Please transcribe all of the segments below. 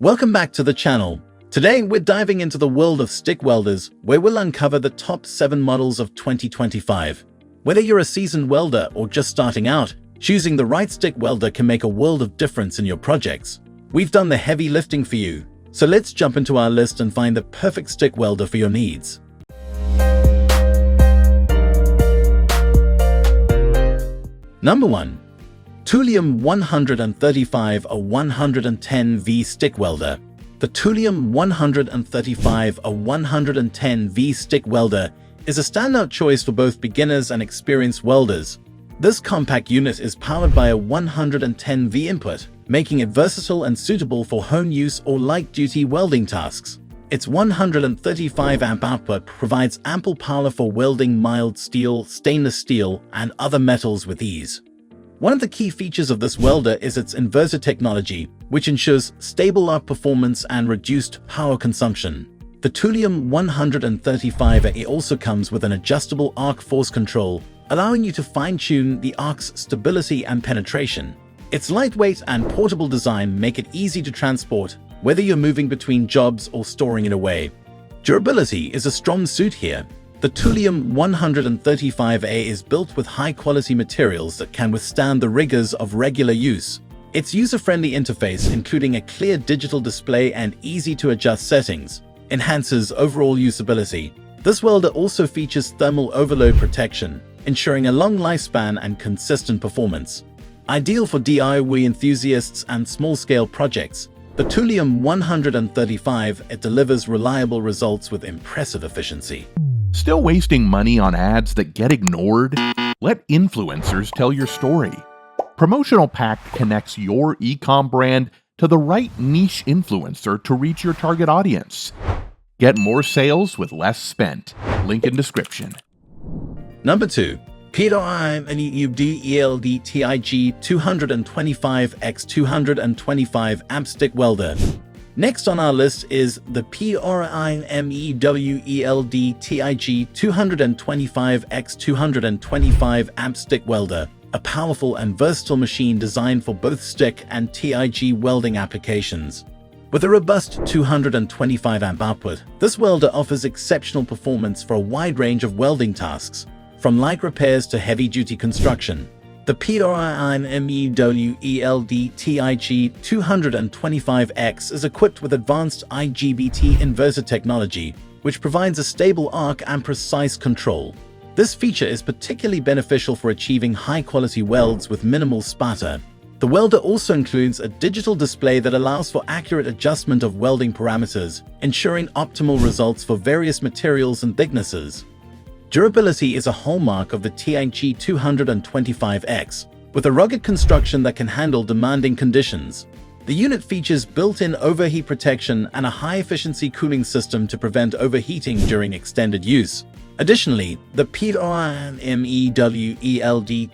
Welcome back to the channel. Today we're diving into the world of stick welders, where we'll uncover the top 7 models of 2025. Whether you're a seasoned welder or just starting out, choosing the right stick welder can make a world of difference in your projects. We've done the heavy lifting for you, so let's jump into our list and find the perfect stick welder for your needs. Number 1. TOOLIOM 135 a 110V Stick Welder. The TOOLIOM 135 a 110V Stick Welder is a standout choice for both beginners and experienced welders. This compact unit is powered by a 110V input, making it versatile and suitable for home use or light-duty welding tasks. Its 135 amp output provides ample power for welding mild steel, stainless steel, and other metals with ease. One of the key features of this welder is its inverter technology, which ensures stable arc performance and reduced power consumption. The TOOLIOM 135A also comes with an adjustable arc force control, allowing you to fine-tune the arc's stability and penetration. Its lightweight and portable design make it easy to transport, whether you're moving between jobs or storing it away. Durability is a strong suit here. The TOOLIOM 135A is built with high-quality materials that can withstand the rigors of regular use. Its user-friendly interface, including a clear digital display and easy-to-adjust settings, enhances overall usability. This welder also features thermal overload protection, ensuring a long lifespan and consistent performance. Ideal for DIY enthusiasts and small-scale projects, the TOOLIOM 135 delivers reliable results with impressive efficiency. Still wasting money on ads that get ignored? Let influencers tell your story. Promotional Pack connects your e-com brand to the right niche influencer to reach your target audience. Get more sales with less spent. Link in description. Number 2. PRIMEWELD TIG 225x225 amp stick welder. Next on our list is the PRIMEWELD TIG 225x225 amp stick welder, a powerful and versatile machine designed for both stick and TIG welding applications. With a robust 225 amp output, this welder offers exceptional performance for a wide range of welding tasks, from light repairs to heavy-duty construction. The PRIMEWELD TIG 225X is equipped with advanced IGBT inverter technology, which provides a stable arc and precise control. This feature is particularly beneficial for achieving high-quality welds with minimal spatter. The welder also includes a digital display that allows for accurate adjustment of welding parameters, ensuring optimal results for various materials and thicknesses. Durability is a hallmark of the TIG 225X, with a rugged construction that can handle demanding conditions. The unit features built-in overheat protection and a high-efficiency cooling system to prevent overheating during extended use. Additionally, the PRIMEWELD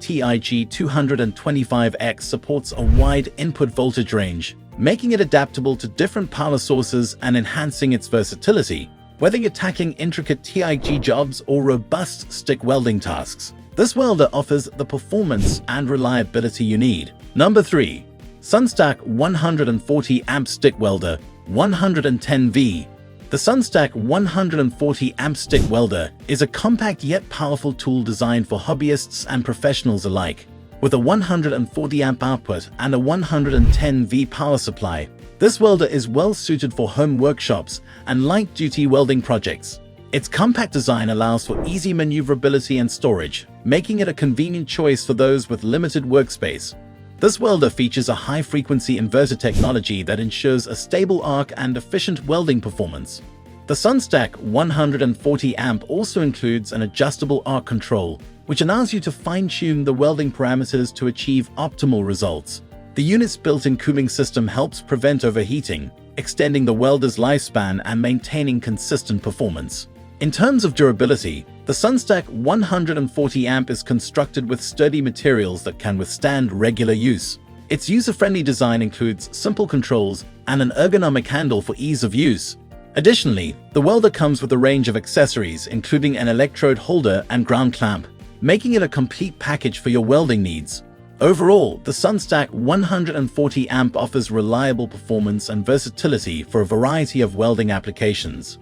TIG 225X supports a wide input voltage range, making it adaptable to different power sources and enhancing its versatility. Whether you're tackling intricate TIG jobs or robust stick welding tasks, this welder offers the performance and reliability you need. Number 3. Sunstac 140 amp stick welder 110V. The Sunstac 140 amp stick welder is a compact yet powerful tool designed for hobbyists and professionals alike. With a 140 amp output and a 110V power supply, this welder is well suited for home workshops and light-duty welding projects. Its compact design allows for easy maneuverability and storage, making it a convenient choice for those with limited workspace. This welder features a high-frequency inverter technology that ensures a stable arc and efficient welding performance. The Sunstac 140 amp also includes an adjustable arc control, which allows you to fine-tune the welding parameters to achieve optimal results. The unit's built-in cooling system helps prevent overheating, extending the welder's lifespan and maintaining consistent performance. In terms of durability, the Sunstac 140 amp is constructed with sturdy materials that can withstand regular use. Its user-friendly design includes simple controls and an ergonomic handle for ease of use. Additionally, the welder comes with a range of accessories, including an electrode holder and ground clamp, making it a complete package for your welding needs. Overall, the Sunstac 140 amp offers reliable performance and versatility for a variety of welding applications.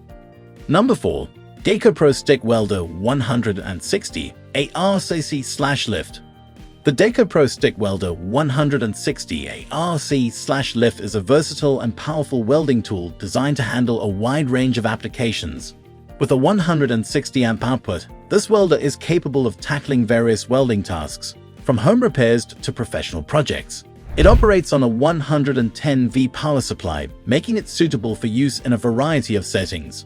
Number 4. DEKOPRO Stick Welder 160 ARCC/lift. The DEKOPRO Stick Welder 160 ARC/lift is a versatile and powerful welding tool designed to handle a wide range of applications. With a 160 amp output, this welder is capable of tackling various welding tasks, from home repairs to professional projects. It operates on a 110 V power supply, making it suitable for use in a variety of settings.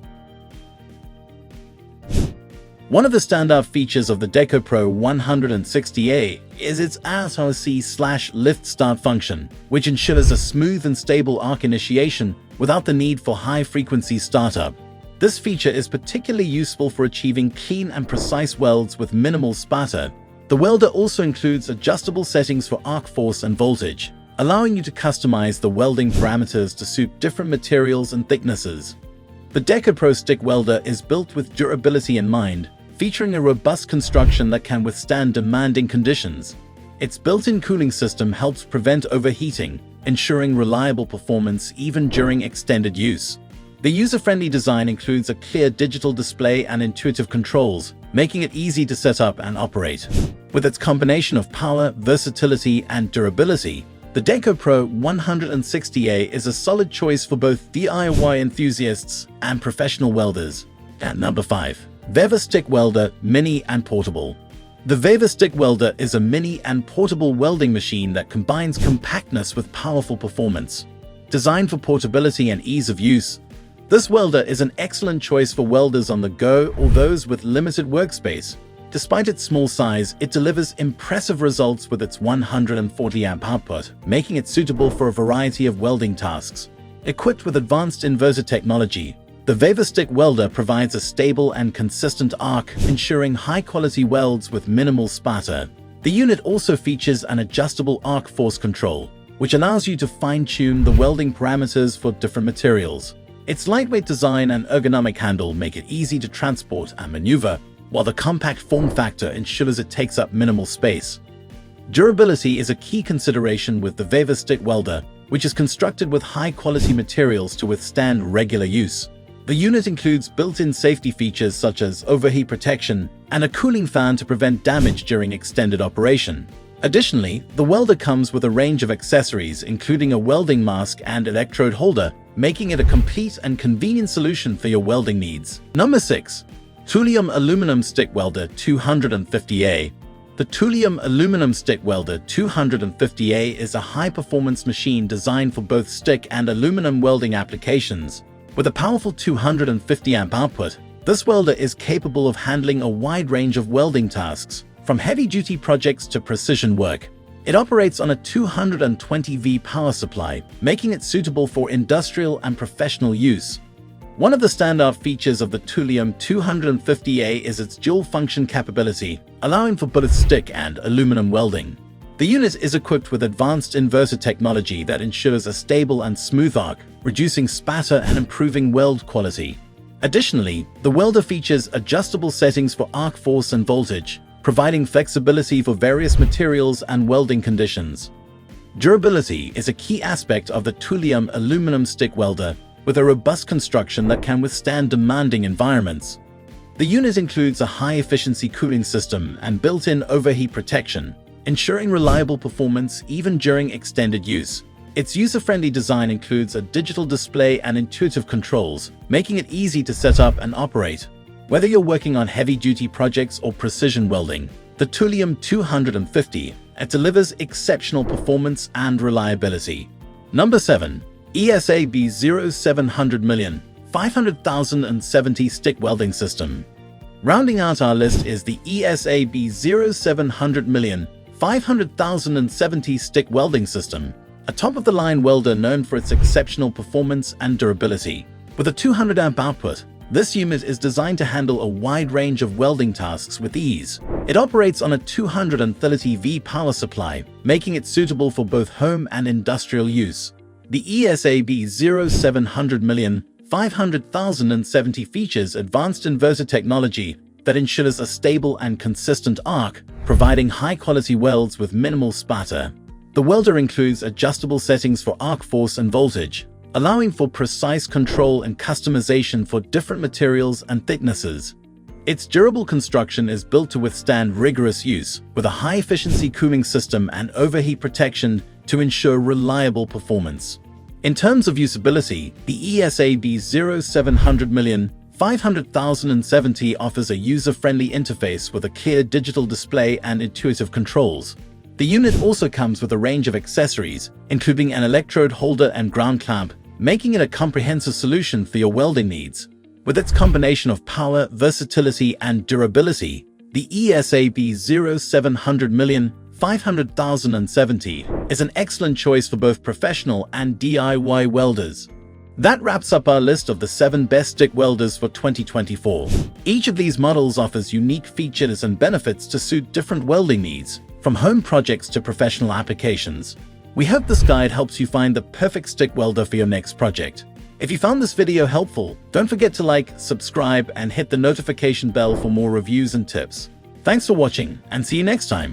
One of the standout features of the DEKOPRO 160A is its ARC/lift start function, which ensures a smooth and stable arc initiation without the need for high-frequency startup. This feature is particularly useful for achieving clean and precise welds with minimal spatter. The welder also includes adjustable settings for arc force and voltage, allowing you to customize the welding parameters to suit different materials and thicknesses. The DEKOPRO Stick Welder is built with durability in mind, featuring a robust construction that can withstand demanding conditions. Its built-in cooling system helps prevent overheating, ensuring reliable performance even during extended use. The user-friendly design includes a clear digital display and intuitive controls, making it easy to set up and operate. With its combination of power, versatility, and durability, the DEKOPRO 160A is a solid choice for both DIY enthusiasts and professional welders. At number 5. VEVOR Stick Welder Mini and Portable. The VEVOR Stick Welder is a mini and portable welding machine that combines compactness with powerful performance. Designed for portability and ease of use, this welder is an excellent choice for welders on the go or those with limited workspace. Despite its small size, it delivers impressive results with its 140 amp output, making it suitable for a variety of welding tasks. Equipped with advanced inverter technology, the VEVOR Stick Welder provides a stable and consistent arc, ensuring high-quality welds with minimal spatter. The unit also features an adjustable arc force control, which allows you to fine-tune the welding parameters for different materials. Its lightweight design and ergonomic handle make it easy to transport and maneuver, while the compact form factor ensures it takes up minimal space. Durability is a key consideration with the VEVOR Stick Welder, which is constructed with high-quality materials to withstand regular use. The unit includes built-in safety features such as overheat protection and a cooling fan to prevent damage during extended operation. Additionally, the welder comes with a range of accessories including a welding mask and electrode holder, making it a complete and convenient solution for your welding needs. Number 6. TOOLIOM Aluminum Stick Welder 250A. The TOOLIOM Aluminum Stick Welder 250A is a high-performance machine designed for both stick and aluminum welding applications. With a powerful 250 amp output, this welder is capable of handling a wide range of welding tasks, from heavy-duty projects to precision work. It operates on a 220 V power supply, making it suitable for industrial and professional use. One of the standout features of the TOOLIOM 250A is its dual-function capability, allowing for both stick and aluminum welding. The unit is equipped with advanced inverter technology that ensures a stable and smooth arc, reducing spatter and improving weld quality. Additionally, the welder features adjustable settings for arc force and voltage, providing flexibility for various materials and welding conditions. Durability is a key aspect of the TOOLIOM Aluminum Stick Welder, with a robust construction that can withstand demanding environments. The unit includes a high-efficiency cooling system and built-in overheat protection, ensuring reliable performance even during extended use. Its user-friendly design includes a digital display and intuitive controls, making it easy to set up and operate. Whether you're working on heavy-duty projects or precision welding, the TOOLIOM 250 delivers exceptional performance and reliability. Number 7. ESAB 0700 million 500,070 Stick Welding System. Rounding out our list is the ESAB 0700 million 500,070 Stick Welding System, a top-of-the-line welder known for its exceptional performance and durability. With a 200 amp output, this unit is designed to handle a wide range of welding tasks with ease. It operates on a 230 V power supply, making it suitable for both home and industrial use. The ESAB 0700 million 500,070 features advanced inverter technology that ensures a stable and consistent arc, providing high-quality welds with minimal spatter. The welder includes adjustable settings for arc force and voltage, allowing for precise control and customization for different materials and thicknesses. Its durable construction is built to withstand rigorous use, with a high-efficiency cooling system and overheat protection to ensure reliable performance. In terms of usability, the ESAB 0700mm5070 offers a user-friendly interface with a clear digital display and intuitive controls. The unit also comes with a range of accessories, including an electrode holder and ground clamp, making it a comprehensive solution for your welding needs. With its combination of power, versatility, and durability, the ESAB 0700mm5070 is an excellent choice for both professional and DIY welders. That wraps up our list of the 7 best stick welders for 2024. Each of these models offers unique features and benefits to suit different welding needs, from home projects to professional applications. We hope this guide helps you find the perfect stick welder for your next project. If you found this video helpful, don't forget to like, subscribe, and hit the notification bell for more reviews and tips. Thanks for watching, and see you next time.